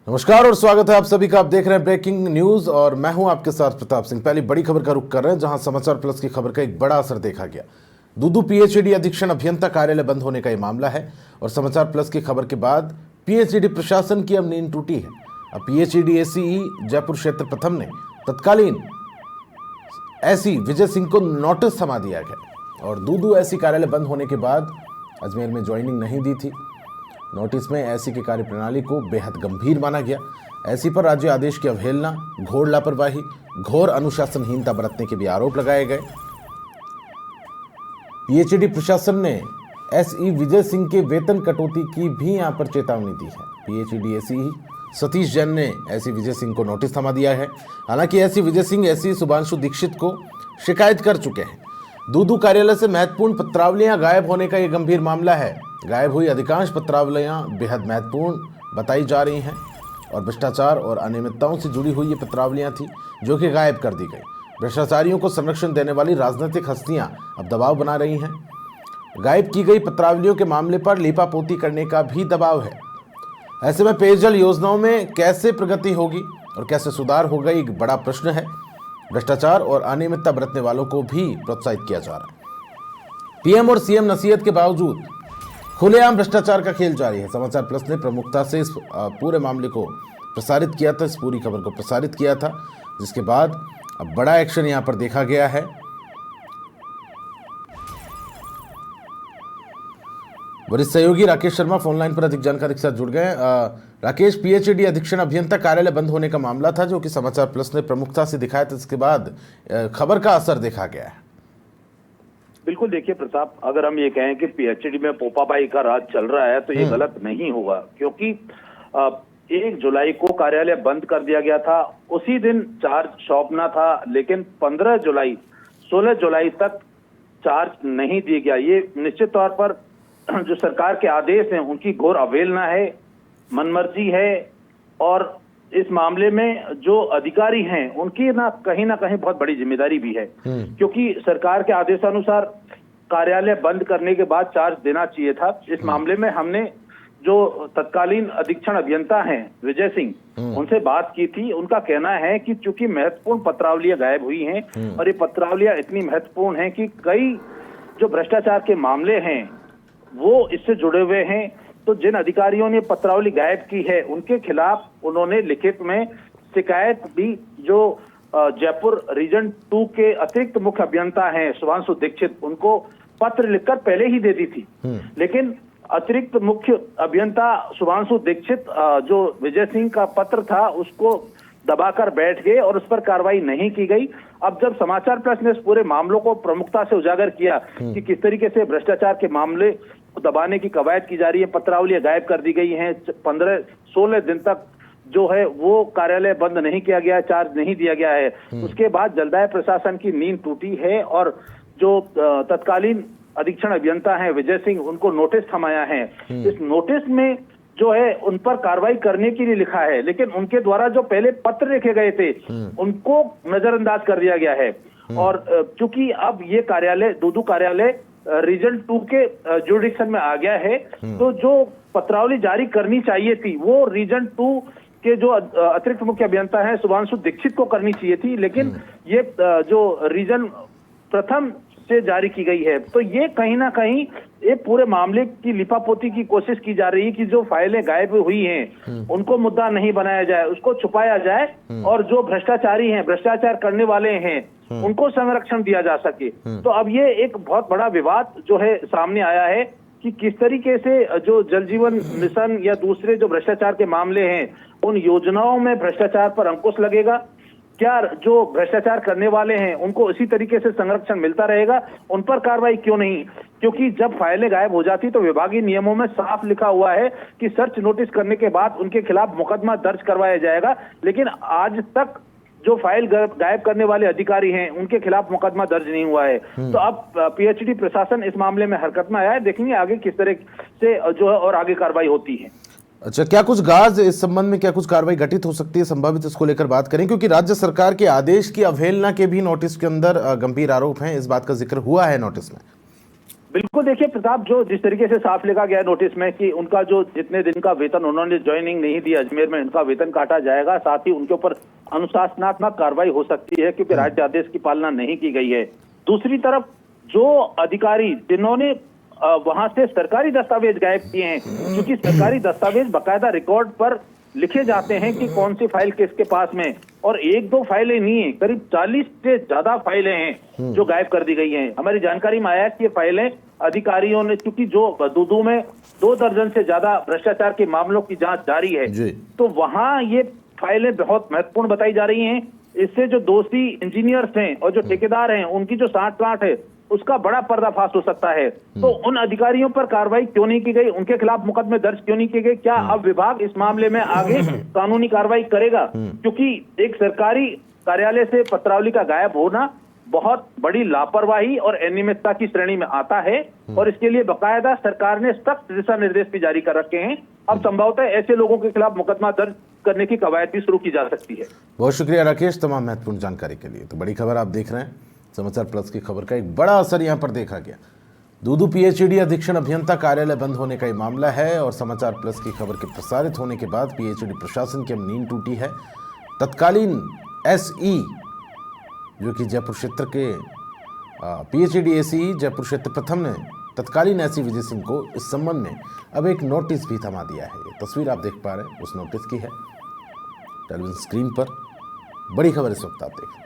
नमस्कार और स्वागत है आप सभी का। आप देख रहे हैं ब्रेकिंग न्यूज और मैं हूं आपके साथ प्रताप सिंह। पहली बड़ी खबर का रुख कर रहे हैं, जहां समाचार प्लस की खबर का एक बड़ा असर देखा गया। दूदू पीएचईडी अधीक्षण अभियंता कार्यालय बंद होने का ये मामला है और समाचार प्लस की खबर के बाद पीएचईडी प्रशासन की अब नींद टूटी है। अब पीएचईडी एसीई जयपुर क्षेत्र प्रथम ने तत्कालीन एसी विजय सिंह को नोटिस थमा दिया गया और दूदू एसी कार्यालय बंद होने के बाद अजमेर में ज्वाइनिंग नहीं दी थी। नोटिस में एसी की कार्यप्रणाली को बेहद गंभीर माना गया। एसी पर राज्य आदेश की अवहेलना, घोर लापरवाही, घोर अनुशासनहीनता बरतने के भी आरोप लगाए गए। पीएचईडी प्रशासन ने एसई विजय सिंह के वेतन कटौती की भी यहां पर चेतावनी दी है। पीएचईडी एसी सतीश जैन ने एसी विजय सिंह को नोटिस थमा दिया है। हालांकि एसी विजय सिंह एसी शुभांशु दीक्षित को शिकायत कर चुके हैं। दूदू कार्यालय से महत्वपूर्ण पत्रावलियां गायब होने का यह गंभीर मामला है। गायब हुई अधिकांश पत्रावलियां बेहद महत्वपूर्ण बताई जा रही हैं और भ्रष्टाचार और अनियमितताओं से जुड़ी हुई ये पत्रावलियां थी जो कि गायब कर दी गई। भ्रष्टाचारियों को संरक्षण देने वाली राजनीतिक हस्तियां अब दबाव बना रही हैं। गायब की गई पत्रावलियों के मामले पर लीपापोती करने का भी दबाव है। ऐसे में पेयजल योजनाओं में कैसे प्रगति होगी और कैसे सुधार होगा, एक बड़ा प्रश्न है। भ्रष्टाचार और अनियमितता बरतने वालों को भी प्रोत्साहित किया जा रहा है। पीएम और सीएम नसीहत के बावजूद खुलेआम भ्रष्टाचार का खेल जारी है। समाचार प्लस ने प्रमुखता से इस पूरे मामले को प्रसारित किया था, इस पूरी खबर को प्रसारित किया था, जिसके बाद अब बड़ा एक्शन यहां पर देखा गया है। वरिष्ठ सहयोगी राकेश शर्मा फोन लाइन पर अधिक जानकारी के साथ जुड़ गए। राकेश, पीएचईडी अधीक्षण अभियंता कार्यालय बंद होने का मामला था जो कि समाचार प्लस ने प्रमुखता से दिखाया था, इसके बाद खबर का असर देखा गया है। बिल्कुल, देखिए प्रताप, अगर हम ये कहें कि पीएचईडी में पोपाबाई का राज चल रहा है तो ये गलत नहीं होगा, क्योंकि 1 जुलाई को कार्यालय बंद कर दिया गया था। उसी दिन चार्ज सौंपना था, लेकिन 15 जुलाई 16 जुलाई तक चार्ज नहीं दिया गया। ये निश्चित तौर पर जो सरकार के आदेश हैं उनकी घोर अवहेलना है, मनमर्जी है। और इस मामले में जो अधिकारी हैं उनकी ना कहीं बहुत बड़ी जिम्मेदारी भी है, क्योंकि सरकार के आदेशानुसार कार्यालय बंद करने के बाद चार्ज देना चाहिए था। इस मामले में हमने जो तत्कालीन अधीक्षण अभियंता हैं विजय सिंह, उनसे बात की थी। उनका कहना है कि चूंकि महत्वपूर्ण पत्रावलियां गायब हुई हैं और ये पत्रावलियां इतनी महत्वपूर्ण हैं कि कई जो भ्रष्टाचार के मामले हैं वो इससे जुड़े हुए हैं, तो जिन अधिकारियों ने पत्रावली गायब की है उनके खिलाफ उन्होंने लिखित में शिकायत भी जो जयपुर रीजन 2 के अतिरिक्त मुख्य अभियंता हैं शुभांशु दीक्षित, उनको पत्र लिखकर पहले ही दे दी थी। लेकिन अतिरिक्त मुख्य अभियंता शुभांशु दीक्षित जो विजय सिंह का पत्र था उसको दबाकर बैठ गए और उस पर कार्रवाई नहीं की गई। अब जब समाचार प्लस ने इस पूरे मामलों को प्रमुखता से उजागर किया कि किस तरीके से भ्रष्टाचार के मामले दबाने की कवायद की जा रही है, पत्रावलियां गायब कर दी गई हैं, 15-16 दिन तक जो है वो कार्यालय बंद नहीं किया गया, चार्ज नहीं दिया गया है, उसके बाद जलदाय प्रशासन की नींद टूटी है और जो तत्कालीन अधीक्षण अभियंता हैं विजय सिंह, उनको नोटिस थमाया है। इस नोटिस में जो है उन पर कार्रवाई करने के लिए लिखा है, लेकिन उनके द्वारा जो पहले पत्र लिखे गए थे उनको नजरअंदाज कर दिया गया है। और चूंकि अब ये कार्यालय दूदू कार्यालय रीजन 2 के जुरिडिक्शन में आ गया है, तो जो पत्रावली जारी करनी चाहिए थी वो रीजन 2 के जो अतिरिक्त मुख्य अभियंता है शुभांशु दीक्षित को करनी चाहिए थी, लेकिन ये जो रीजन प्रथम से जारी की गई है। तो ये कहीं ना कहीं ये पूरे मामले की लिपापोती की कोशिश की जा रही है कि जो फाइलें गायब हुई हैं उनको मुद्दा नहीं बनाया जाए, उसको छुपाया जाए और जो भ्रष्टाचारी हैं, भ्रष्टाचार करने वाले हैं, उनको संरक्षण दिया जा सके। तो अब ये एक बहुत बड़ा विवाद जो है सामने आया है कि किस तरीके से जो जल जीवन मिशन या दूसरे जो भ्रष्टाचार के मामले हैं उन योजनाओं में भ्रष्टाचार पर अंकुश लगेगा। क्या जो भ्रष्टाचार करने वाले हैं उनको इसी तरीके से संरक्षण मिलता रहेगा, उन पर कार्रवाई क्यों नहीं? क्योंकि जब फाइलें गायब हो जाती तो विभागीय नियमों में साफ लिखा हुआ है कि सर्च नोटिस करने के बाद उनके खिलाफ मुकदमा दर्ज करवाया जाएगा, लेकिन आज तक जो फाइल गायब करने वाले अधिकारी हैं उनके खिलाफ मुकदमा दर्ज नहीं हुआ है। तो अब पीएचईडी प्रशासन इस मामले में हरकत में आया है। देखेंगे आगे किस तरह से जो है और आगे कार्रवाई होती है। अच्छा, क्या कुछ गाज इस संबंध में क्या कुछ कार्रवाई घटित हो सकती है संभावित, इसको लेकर बात करें, क्योंकि राज्य सरकार के आदेश की अवहेलना के भी नोटिस के अंदर गंभीर आरोप हैं, इस बात का जिक्र हुआ है नोटिस में। बिल्कुल देखिए प्रताप, जो जिस तरीके से साफ लिखा गया है नोटिस में कि उनका जो जितने दिन का वेतन उन्होंने ज्वाइनिंग नहीं दी अजमेर में, उनका वेतन काटा जाएगा, साथ ही उनके ऊपर अनुशासनात्मक कार्रवाई हो सकती है क्योंकि राज्य आदेश की पालना नहीं की गई है। दूसरी तरफ जो अधिकारी जिन्होंने वहां से सरकारी दस्तावेज गायब किए हैं, क्योंकि सरकारी दस्तावेज बाकायदा रिकॉर्ड पर लिखे जाते हैं कि कौन सी फाइल किसके पास में, और एक दो फाइलें नहीं है, करीब 40 से ज्यादा फाइलें हैं जो गायब कर दी गई हैं। हमारी जानकारी में आया है कि ये फाइलें अधिकारियों ने, चूंकि जो बदूदू में 2 दर्जन से ज्यादा भ्रष्टाचार के मामलों की जांच जारी है, तो वहां ये फाइलें बहुत महत्वपूर्ण बताई जा रही हैं। इससे जो दोषी इंजीनियर्स हैं और जो ठेकेदार हैं उनकी जो साठ-गांठ है उसका बड़ा पर्दाफाश हो सकता है। तो उन अधिकारियों पर कार्रवाई क्यों नहीं की गई, उनके खिलाफ मुकदमे दर्ज क्यों नहीं किए गए? क्या अब विभाग इस मामले में आगे कानूनी कार्रवाई करेगा? क्योंकि एक सरकारी कार्यालय से पत्रावली का गायब होना बहुत बड़ी लापरवाही और अनियमितता की श्रेणी में आता है, और इसके लिए बाकायदा सरकार ने सख्त दिशा निर्देश भी जारी कर रखे हैं। अब संभवतः ऐसे लोगों के खिलाफ मुकदमा दर्ज करने की कवायद भी शुरू की जा सकती है। बहुत शुक्रिया राकेश तमाम महत्वपूर्ण जानकारी के लिए। तो बड़ी खबर आप देख रहे हैं, समाचार प्लस की खबर का एक बड़ा असर यहां पर देखा गया। दूदू पीएचईडी अधीक्षण अभियंता कार्यालय बंद होने का ये मामला है, और समाचार प्लस की खबर के प्रसारित होने के बाद पीएचईडी प्रशासन की अब नींद टूटी है। तत्कालीन एसई जो कि जयपुर क्षेत्र के पीएचईडी एसई जयपुर क्षेत्र प्रथम ने तत्कालीन एसई विजय सिंह को इस संबंध में अब एक नोटिस भी थमा दिया है। ये तस्वीर आप देख पा रहे हैं उस नोटिस की है टेलीविजन स्क्रीन पर। बड़ी खबर इस वक्त आप देख रहे हैं।